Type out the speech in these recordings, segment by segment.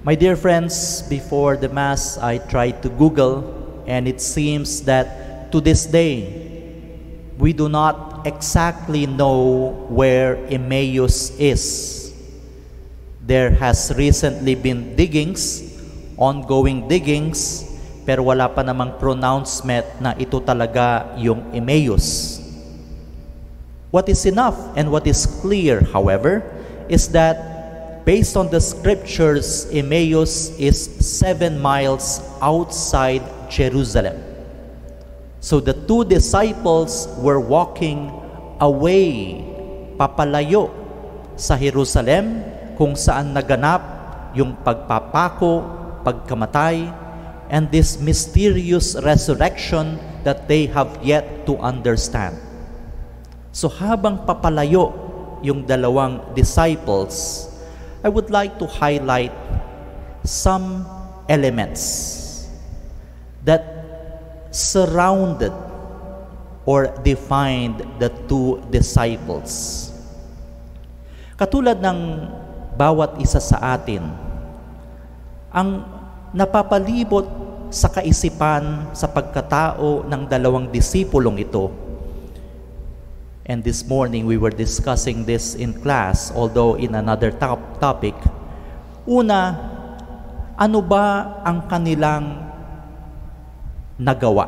My dear friends, before the Mass, I tried to Google, and it seems that to this day, we do not exactly know where Emmaus is. There has recently been diggings, ongoing diggings, pero wala pa namang pronouncement na ito talaga yung Emmaus. What is enough and what is clear, however, is that based on the scriptures, Emmaus is 7 miles outside Jerusalem. So the two disciples were walking away, papalayo sa Jerusalem, kung saan naganap yung pagpapako, pagkamatay, and this mysterious resurrection that they have yet to understand. So habang papalayo yung dalawang disciples, I would like to highlight some elements that surrounded or defined the two disciples. Katulad ng bawat isa sa atin, ang napapalibot sa kaisipan sa pagkatao ng dalawang disipulong ito. And this morning we were discussing this in class, although in another topic. Una, ano ba ang kanilang nagawa?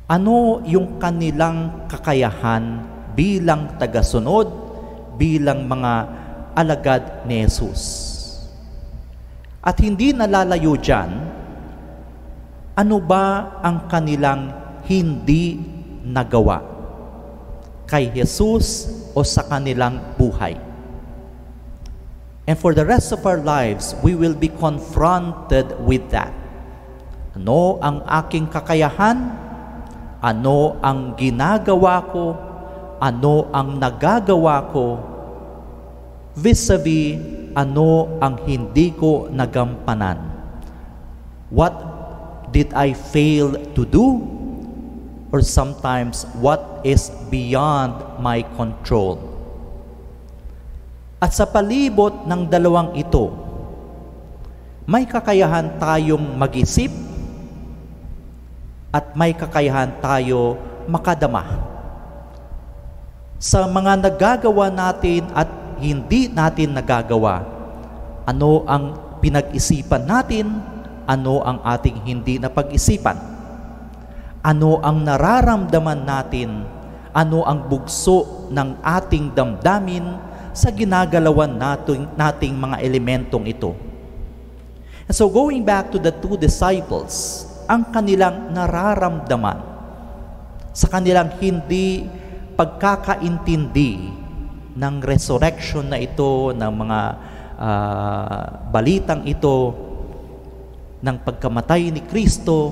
Ano yung kanilang kakayahan bilang tagasunod, bilang mga alagad ni Jesus? At hindi nalalayo dyan, ano ba ang kanilang hindi nagawa kay Jesus o sa kanilang buhay? And for the rest of our lives, we will be confronted with that. Ano ang aking kakayahan? Ano ang ginagawa ko? Ano ang nagagawa ko? Vis-a-vis, ano ang hindi ko nagampanan? What did I fail to do? Or sometimes what is beyond my control. At sa palibot ng dalawang ito, may kakayahan tayong mag-isip at may kakayahan tayo makadama. Sa mga nagagawa natin at hindi natin nagagawa, ano ang pinag-isipan natin, ano ang ating hindi napag-isipan? Ano ang nararamdaman natin? Ano ang bugso ng ating damdamin sa ginagalawan nating mga elementong ito? And so going back to the two disciples, ang kanilang nararamdaman sa kanilang hindi pagkakaintindi ng resurrection na ito, ng mga balitang ito, ng pagkamatay ni Kristo,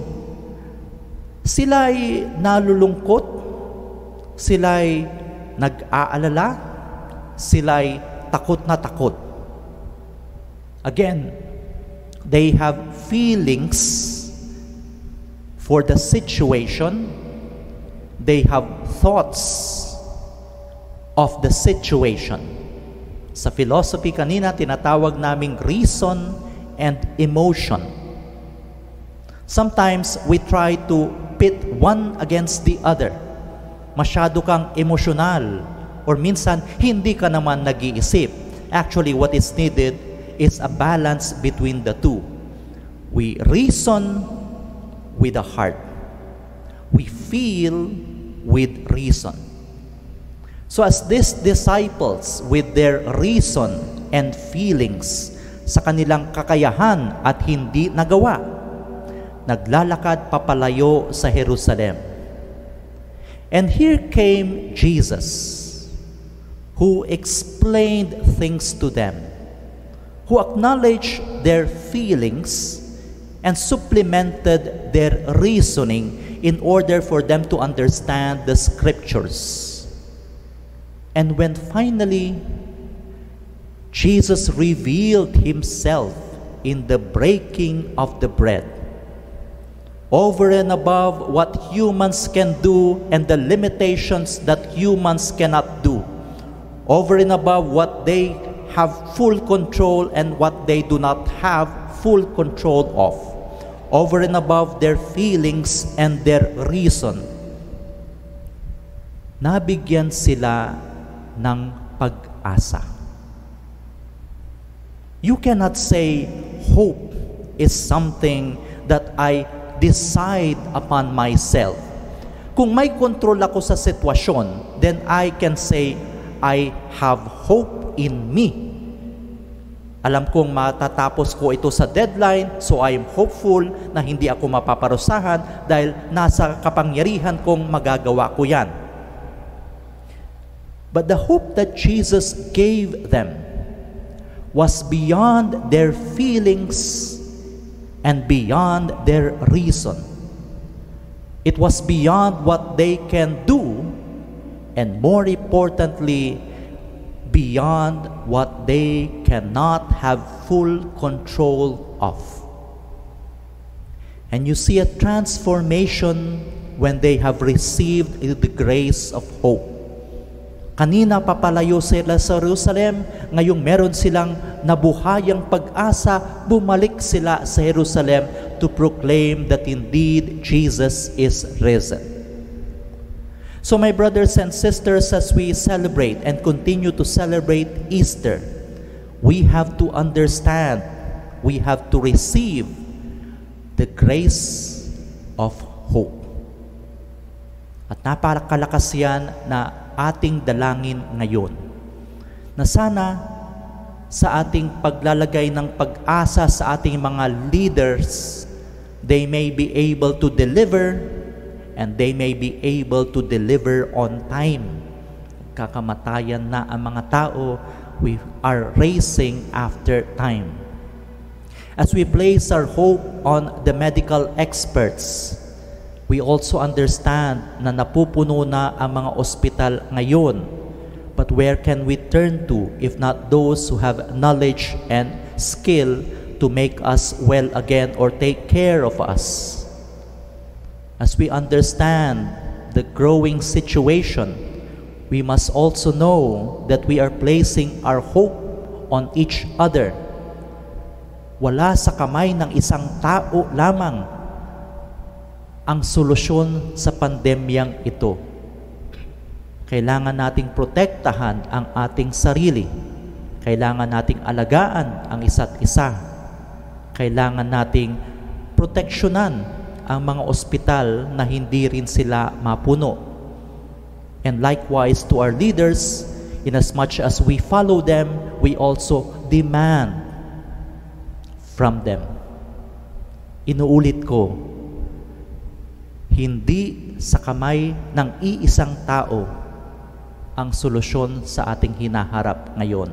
sila'y nalulungkot, sila'y nag-aalala, sila'y takot na takot. Again, they have feelings for the situation, they have thoughts of the situation. Sa philosophy kanina, tinatawag naming reason and emotion. Sometimes we try to pit one against the other. Masyado kang emosyonal, or minsan hindi ka naman nag-iisip. Actually, what is needed is a balance between the two. We reason with the heart. We feel with reason. So as these disciples, with their reason and feelings, sa kanilang kakayahan at hindi nagawa, naglalakad papalayo sa Jerusalem. And here came Jesus, who explained things to them, who acknowledged their feelings and supplemented their reasoning in order for them to understand the scriptures. And when finally Jesus revealed himself in the breaking of the bread, over and above what humans can do and the limitations that humans cannot do, over and above what they have full control and what they do not have full control of, over and above their feelings and their reason. Nabigyan sila ng pag-asa. You cannot say hope is something that I decide upon myself. Kung may control ako sa sitwasyon, then I can say, I have hope in me. Alam kong matatapos ko ito sa deadline, so I am hopeful na hindi ako mapaparusahan dahil nasa kapangyarihan kong magagawa ko yan. But the hope that Jesus gave them was beyond their feelings and beyond their reason. It was beyond what they can do, and more importantly, beyond what they cannot have full control of. And you see a transformation when they have received the grace of hope. Kanina papalayo sila sa Jerusalem, ngayong meron silang nabuhayang pag-asa, bumalik sila sa Jerusalem to proclaim that indeed Jesus is risen. So my brothers and sisters, as we celebrate and continue to celebrate Easter, we have to understand, we have to receive the grace of hope. At napakalakas yan na ating dalangin ngayon, na sana sa ating paglalagay ng pag-asa sa ating mga leaders, they may be able to deliver, and they may be able to deliver on time. Kakamatayan na ang mga tao, we are racing after time. As we place our hope on the medical experts, we also understand na napupuno na ang mga ospital ngayon. But where can we turn to if not those who have knowledge and skill to make us well again or take care of us? As we understand the growing situation, we must also know that we are placing our hope on each other. Wala sa kamay ng isang tao lamang ang solusyon sa pandemyang ito. Kailangan nating protektahan ang ating sarili. Kailangan nating alagaan ang isa't isa. Kailangan nating proteksyonan ang mga ospital na hindi rin sila mapuno. And likewise to our leaders, inasmuch as we follow them, we also demand from them. Inuulit ko, hindi sa kamay ng iisang tao ang solusyon sa ating hinaharap ngayon.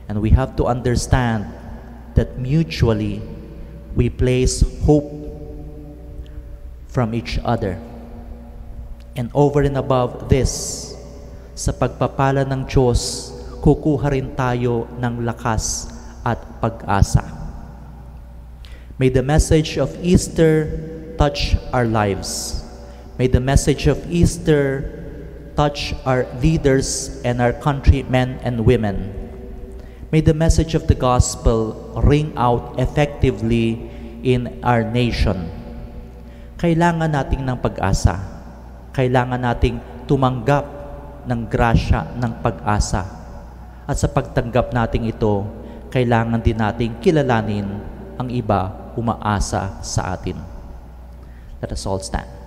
And we have to understand that mutually we place hope from each other. And over and above this, sa pagpapala ng Diyos, kukuha rin tayo ng lakas at pag-asa. May the message of Easter touch our lives. May the message of Easter touch our leaders and our countrymen and women. May the message of the gospel ring out effectively in our nation. Kailangan nating ng pag-asa. Kailangan nating tumanggap ng grasya ng pag-asa. At sa pagtanggap nating ito, kailangan din nating kilalanin ang iba umaasa sa atin. Let us all stand.